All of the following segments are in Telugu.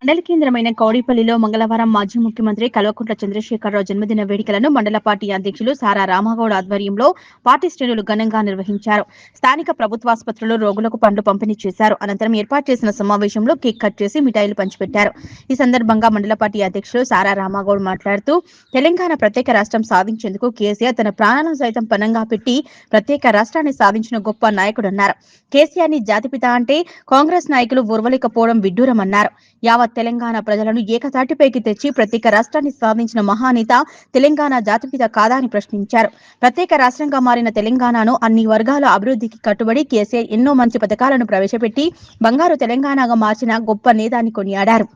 మండల కేంద్రమైన కౌడిపల్లిలో మంగళవారం మాజీ ముఖ్యమంత్రి కల్వకుంట్ల చంద్రశేఖరరావు జన్మదిన వేడుకలను మండల పార్టీ అధ్యక్షులు సారా రామగౌడ్ ఆధ్వర్యంలో పార్టీ శ్రేణులు ఘనంగా నిర్వహించారు. స్థానిక ప్రభుత్వాసుపత్రిలో రోగులకు పండ్లు పంపిణీ చేశారు. అనంతరం ఏర్పాటు చేసిన సమావేశంలో కేక్ కట్ చేసి మిఠాయిలు పంచిపెట్టారు. ఈ సందర్భంగా మండల పార్టీ అధ్యక్షులు సారా రామగౌడ్ మాట్లాడుతూ తెలంగాణ ప్రత్యేక రాష్ట్రం సాధించేందుకు కేసీఆర్ తన ప్రాణాలను సైతం పణంగా పెట్టి ప్రత్యేక రాష్ట్రాన్ని సాధించిన గొప్ప నాయకుడన్నారు. కేసీఆర్ ని జాతిపిత అంటే కాంగ్రెస్ నాయకులు ఓర్వలేకపోవడం విడ్డూరమన్నారు. యావత్ తెలంగాణ ప్రజలను ఏకతాటిపైకి తెచ్చి ప్రత్యేక రాష్ట్రాన్ని సాధించిన మహానేత తెలంగాణ జాతిపిత కాదా అని ప్రశ్నించారు. ప్రత్యేక రాష్ట్రంగా మారిన తెలంగాణను అన్ని వర్గాల అభివృద్ధికి కట్టుబడి కేసీఆర్ ఎన్నో మంచి పథకాలను ప్రవేశపెట్టి బంగారు తెలంగాణగా మార్చిన గొప్ప నేత అని కొనియాడారు.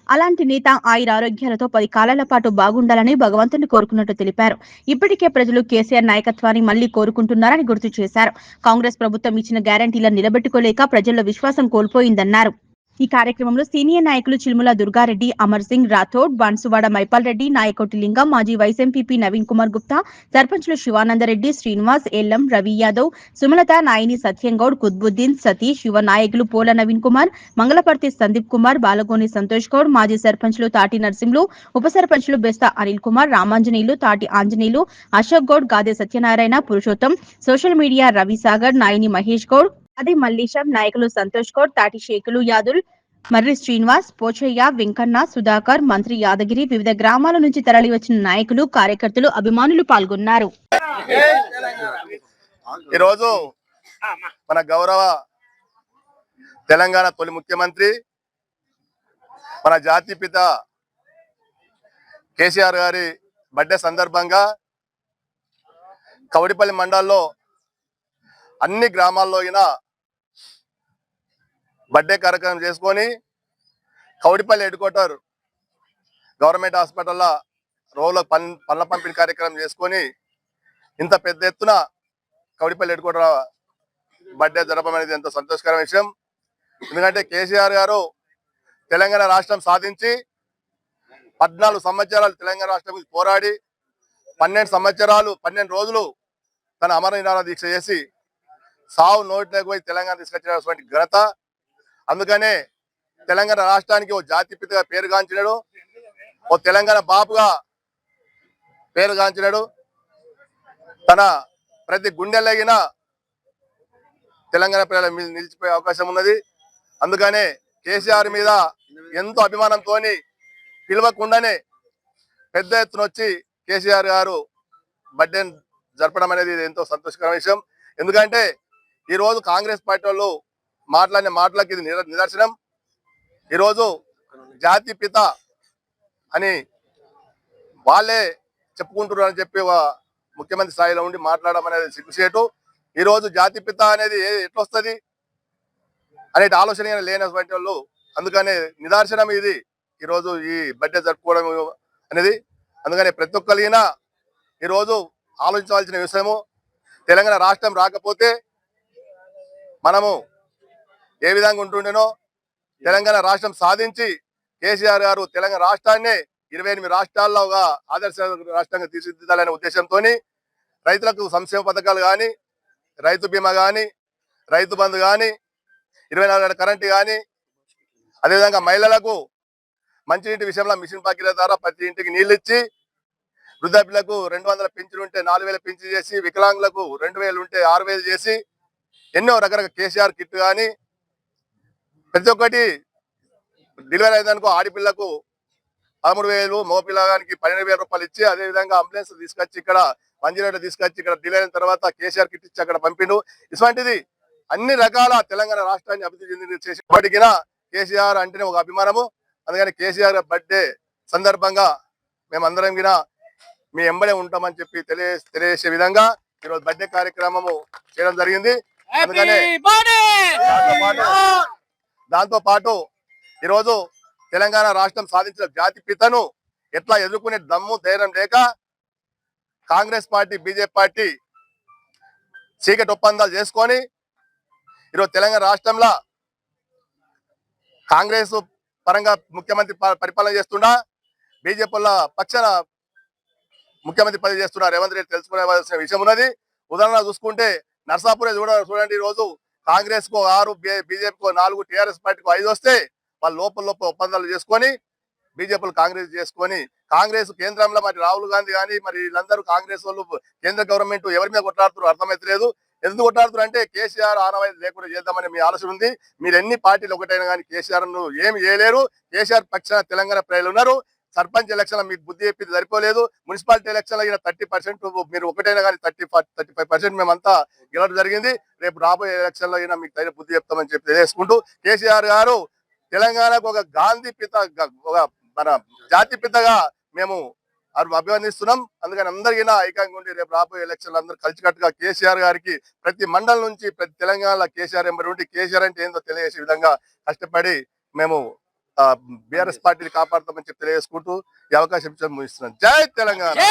అలాంటి నేత ఆయురారోగ్యాలతో 10 కాలాల పాటు బాగుండాలని భగవంతుని కోరుకున్నట్టు తెలిపారు. ఇప్పటికే ప్రజలు కేసీఆర్ నాయకత్వాన్ని మళ్లీ కోరుకుంటున్నారని గుర్తు చేశారు. కాంగ్రెస్ ప్రభుత్వం ఇచ్చిన గ్యారంటీలను నిలబెట్టుకోలేక ప్రజల్లో విశ్వాసం కోల్పోయిందన్నారు. ఈ కార్యక్రమంలో సీనియర్ నాయకులు చిల్ముల దుర్గారెడ్డి, అమర్ సింగ్ రాథోడ్, బాన్సువాడ మైపాల్ రెడ్డి, నాయకోటి లింగం, మాజీ వైస్ ఎంపీపీ నవీన్ కుమార్ గుప్తా, సర్పంచ్లు శివానందరెడ్డి, శ్రీనివాస్, ఎల్లం, రవి యాదవ్, సుమలత, నాయని సత్యంగౌడ్, కుత్బుద్దీన్, సతీష్, యువ నాయకులు పోల నవీన్ కుమార్, మంగళపర్తి సందీప్ కుమార్, బాలగోని సంతోష్ గౌడ్, మాజీ సర్పంచ్లు తాటి నర్సింహులు, ఉప సర్పంచ్లు బెస్తా అనిల్ కుమార్, రామాంజనేయులు, తాటి ఆంజనేయులు, అశోక్ గౌడ్, గాదే సత్యనారాయణ, పురుషోత్తం, సోషల్ మీడియా రవి సాగర్, నాయని మహేష్ గౌడ్, అది మల్లీశం, నాయకులు సంతోష్ గౌడ్, తాటి షేకులు యాదుల్, మర్రి శ్రీనివాస్, పోచయ్య, వెంకన్న, సుధాకర్, మంత్రి యాదగిరి, వివిధ గ్రామాల నుంచి తరలి వచ్చిన నాయకులు, కార్యకర్తలు, అభిమానులు పాల్గొన్నారు. ఈరోజు మన గౌరవ తెలంగాణ తొలి ముఖ్యమంత్రి మన జాతిపిత కేసీఆర్ గారి బర్త్డే సందర్భంగా కౌడిపల్లి మండలంలో అన్ని గ్రామాల్లో బర్త్డే కార్యక్రమం చేసుకొని కౌడిపల్లి హెడ్ క్వార్టర్ గవర్నమెంట్ హాస్పిటల్లో రోజులో పళ్ళ పంపిణీ కార్యక్రమం చేసుకొని ఇంత పెద్ద ఎత్తున కౌడిపల్లి హెడ్ క్వార్టర్ బర్త్డే జరపడం అనేది ఎంతో సంతోషకరమైన విషయం. ఎందుకంటే కేసీఆర్ గారు తెలంగాణ రాష్ట్రం సాధించి 14 సంవత్సరాలు తెలంగాణ రాష్ట్రం గురించి పోరాడి 12 రోజులు తన అమర నిరాహార దీక్ష చేసి సావు నోట్లోకి పోయి తెలంగాణ తీసుకొచ్చినటువంటి ఘనత. అందుకనే తెలంగాణ రాష్ట్రానికి ఓ జాతిపితగా పేరుగాంచినాడు, ఓ తెలంగాణ బాపుగా పేరుగాంచినాడు. తన ప్రతి గుండెలగిన తెలంగాణ ప్రజల మీద నిలిచిపోయే అవకాశం ఉన్నది. అందుకనే కేసీఆర్ మీద ఎంతో అభిమానంతో పిలవకుండానే పెద్ద ఎత్తున వచ్చి కేసీఆర్ గారు బర్త్డే జరపడం అనేది ఎంతో సంతోషకరమైన విషయం. ఎందుకంటే ఈరోజు కాంగ్రెస్ పార్టీ వాళ్ళు మాట్లాడిన మాటలకు ఇది నిదర్శనం. ఈరోజు జాతిపిత అని వాళ్ళే చెప్పుకుంటున్నారని చెప్పి ముఖ్యమంత్రి స్థాయిలో ఉండి మాట్లాడడం అనేది సిగ్గుచేటు. ఈరోజు జాతిపిత అనేది ఎట్లొస్తుంది అనే ఆలోచన లేనటువంటి వాళ్ళు. అందుకనే నిదర్శనం ఇది ఈరోజు ఈ బర్త్డే జరుపుకోవడం అనేది. అందుకని ప్రతి ఒక్కరినా ఈరోజు ఆలోచించవలసిన విషయము, తెలంగాణ రాష్ట్రం రాకపోతే మనము ఏ విధంగా ఉంటుండేనో తెలంగాణ రాష్ట్రం సాధించి కేసీఆర్ గారు తెలంగాణ రాష్ట్రాన్ని 28 రాష్ట్రాల్లో ఒక ఆదర్శ రాష్ట్రంగా తీర్చిదిద్దాలనే ఉద్దేశంతో రైతులకు సంక్షేమ పథకాలు కానీ, రైతు బీమా కానీ, రైతు బంధు కానీ, 24 గంటల కరెంటు కానీ, అదేవిధంగా మహిళలకు మంచినీటి విషయంలో మిషన్ పాకిల ద్వారా ప్రతి ఇంటికి నీళ్ళు ఇచ్చి, వృద్ధాప్యులకు 200 పింఛను ఉంటే 4000 పింఛను చేసి, వికలాంగులకు 2000 ఉంటే 6000 చేసి, ఎన్నో రకరకాల కేసీఆర్ కిట్ కానీ, ప్రతి ఒక్కటి డెలివరీ అయిందనుకో ఆడపిల్లకు 13,000, మగపిల్లగానికి 12,000 రూపాయలు ఇచ్చి, అదేవిధంగా అంబులెన్స్ తీసుకొచ్చి ఇక్కడ 108 తీసుకొచ్చి ఇక్కడ డెలివరీ అయిన తర్వాత కేసీఆర్ కిట్ ఇచ్చి అక్కడ పంపిండు. ఇటువంటిది అన్ని రకాల తెలంగాణ రాష్ట్రాన్ని అభివృద్ధి చెంది చేసేప్పటికీ కేసీఆర్ అంటేనే ఒక అభిమానము. అందుకని కేసీఆర్ బర్త్డే సందర్భంగా మేమందరం గిన మీ ఎంబడే ఉంటామని చెప్పి తెలియజేసే విధంగా ఈరోజు బర్త్డే కార్యక్రమము చేయడం జరిగింది. అందుకనే దాంతో పాటు ఈరోజు తెలంగాణ రాష్ట్రం సాధించిన జాతిపితను ఎట్లా ఎదుర్కొనే దమ్ము ధైర్యం లేక కాంగ్రెస్ పార్టీ, బీజేపీ పార్టీ చీకటి ఒప్పందాలు చేసుకొని ఈరోజు తెలంగాణ రాష్ట్రంలో కాంగ్రెస్ పరంగా ముఖ్యమంత్రి పరిపాలన చేస్తున్నా, బీజేపీ పక్షాన ముఖ్యమంత్రి పదవి చేస్తున్నా రేవంత్ రెడ్డి తెలుసుకోవాల్సిన విషయం ఉన్నది. ఉదాహరణ చూసుకుంటే నర్సాపురే చూడండి, ఈ రోజు కాంగ్రెస్ కు 6, బీజేపీకు 4, టీఆర్ఎస్ పార్టీకు 5 వస్తే వాళ్ళు లోపల ఒప్పందాలు చేసుకొని బీజేపీలు కాంగ్రెస్ చేసుకొని కాంగ్రెస్ కేంద్రంలో మరి రాహుల్ గాంధీ కానీ మరి వీళ్ళందరూ కాంగ్రెస్ వాళ్ళు కేంద్ర గవర్నమెంట్ ఎవరి మీద కొట్లాడుతారు అర్థమైతలేదు. ఎందుకు కొట్లాడుతారు అంటే కేసీఆర్ ఆనవాయితీ లేకుండా చేద్దామని మీ ఆలోచన ఉంది. మీరు ఎన్ని పార్టీలు ఒకటైనా కానీ కేసీఆర్ ను ఏమి చేయలేరు. కేసీఆర్ పక్షాన తెలంగాణ ప్రజలు ఉన్నారు. సర్పంచ్ ఎలక్షన్ మీకు బుద్ధి చెప్పింది సరిపోలేదు. మున్సిపాలిటీ ఎలక్షన్ అయిన 30% మీరు ఒకటైనా కానీ 35% మేమంతా గెలవడం జరిగింది. రేపు రాబోయే ఎలక్షన్ లో అయినా మీకు తగిన బుద్ధి చెప్తామని చెప్పి తెలియజేసుకుంటూ కేసీఆర్ గారు తెలంగాణకు ఒక గాంధీ పిత, ఒక మన జాతి పితగా మేము అభివర్ణిస్తున్నాం. అందుకని అందరికీ ఐక్యంగా ఉండి రేపు రాబోయే ఎలక్షన్లు అందరూ కలిసికట్టుగా కేసీఆర్ గారికి ప్రతి మండలం నుంచి ప్రతి తెలంగాణలో కేసీఆర్ ఎంబడి ఉండి కేసీఆర్ అంటే ఏందో తెలియజేసే విధంగా కష్టపడి మేము బీఆర్ఎస్ పార్టీని కాపాడుతామని చెప్పి తెలియజేసుకుంటూ ఈ అవకాశం ఇస్తున్నాం. జై తెలంగాణ.